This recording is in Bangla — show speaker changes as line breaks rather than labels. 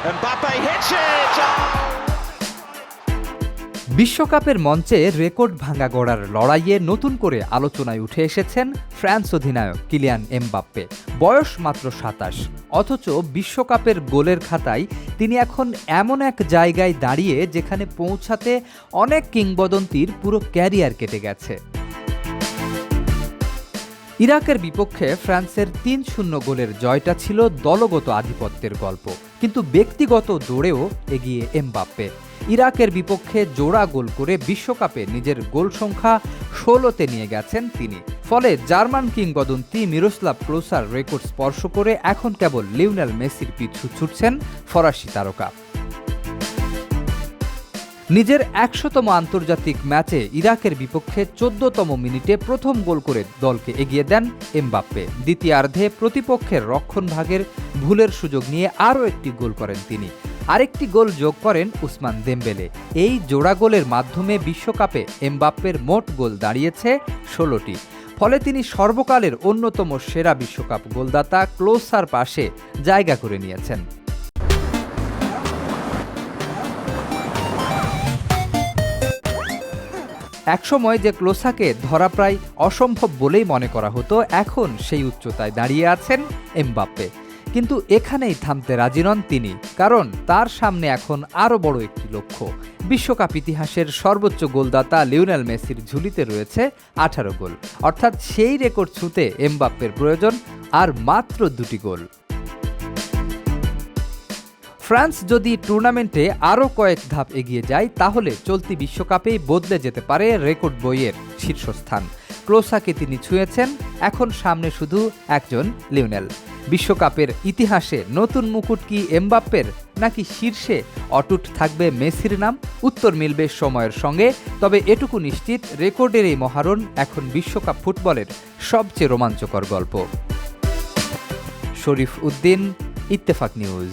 Mbappe hits it!
বিশ্বকাপের মঞ্চে রেকর্ড ভাঙা গড়ার লড়াইয়ে নতুন করে আলোচনায় উঠে এসেছেন ফ্রান্স অধিনায়ক কিলিয়ান এমবাপ্পে। বয়স মাত্র ২৭, অথচ বিশ্বকাপের গোলের খাতায় তিনি এখন এমন এক জায়গায় দাঁড়িয়ে যেখানে পৌঁছাতে অনেক কিংবদন্তির পুরো ক্যারিয়ার কেটে গেছে। ইরাকের বিপক্ষে ফ্রান্সের ৩-০ গোলের জয়টা ছিল দলগত আধিপত্যের গল্প, কিন্তু ব্যক্তিগত দৌড়েও এগিয়ে এমবাপ্পে। ইরাকের বিপক্ষে জোড়া গোল করে বিশ্বকাপে নিজের গোল সংখ্যা ১৬তে নিয়ে গেছেন তিনি। ফলে জার্মান কিংবদন্তি মিরোস্লাভ ক্লোসার রেকর্ড স্পর্শ করে এখন কেবল লিওনেল মেসির পিছু ছুটছেন ফরাসি তারকা। নিজের ১০০তম আন্তর্জাতিক ম্যাচে ইরাকের বিপক্ষে ১৪তম মিনিটে প্রথম গোল করে দলকে এগিয়ে দেন এমবাপ্পে। দ্বিতীয়ার্ধে প্রতিপক্ষের রক্ষণভাগের ভুলের সুযোগ নিয়ে আরও একটি গোল করেন তিনি। আরেকটি গোল যোগ করেন উসমান দেমবেলে। এই জোড়া গোলের মাধ্যমে বিশ্বকাপে এমবাপ্পের মোট গোল দাঁড়িয়েছে ১৬টি। ফলে তিনি সর্বকালের অন্যতম সেরা বিশ্বকাপ গোলদাতা ক্লোসার পাশে জায়গা করে নিয়েছেন। একসময় যে ক্লোসাকে ধরা প্রায় অসম্ভব বলেই মনে করা হতো, এখন সেই উচ্চতায় দাঁড়িয়ে আছেন এমবাপ্পে। কিন্তু এখানেই থামতে রাজি নন তিনি, কারণ তার সামনে এখন আরও বড় একটি লক্ষ্য। বিশ্বকাপ ইতিহাসের সর্বোচ্চ গোলদাতা লিওনেল মেসির ঝুলিতে রয়েছে ১৮ গোল, অর্থাৎ সেই রেকর্ড ছুঁতে এমবাপ্পের প্রয়োজন আর মাত্র ২টি গোল। ফ্রান্স যদি টুর্নামেন্টে আরও কয়েক ধাপ এগিয়ে যায়, তাহলে চলতি বিশ্বকাপেই বদলে যেতে পারে রেকর্ড বইয়ের শীর্ষস্থান। ক্লোসাকে তিনি ছুঁয়েছেন, এখন সামনে শুধু একজন লিওনেল। বিশ্বকাপের ইতিহাসে নতুন মুকুট কি এমবাপ্পের, নাকি শীর্ষে অটুট থাকবে মেসির নাম? উত্তর মিলবে সময়ের সঙ্গে, তবে এটুকু নিশ্চিত, রেকর্ডের এই মহারণ এখন বিশ্বকাপ ফুটবলের সবচেয়ে রোমাঞ্চকর গল্প। শরীফ উদ্দিন, ইত্তেফাক নিউজ।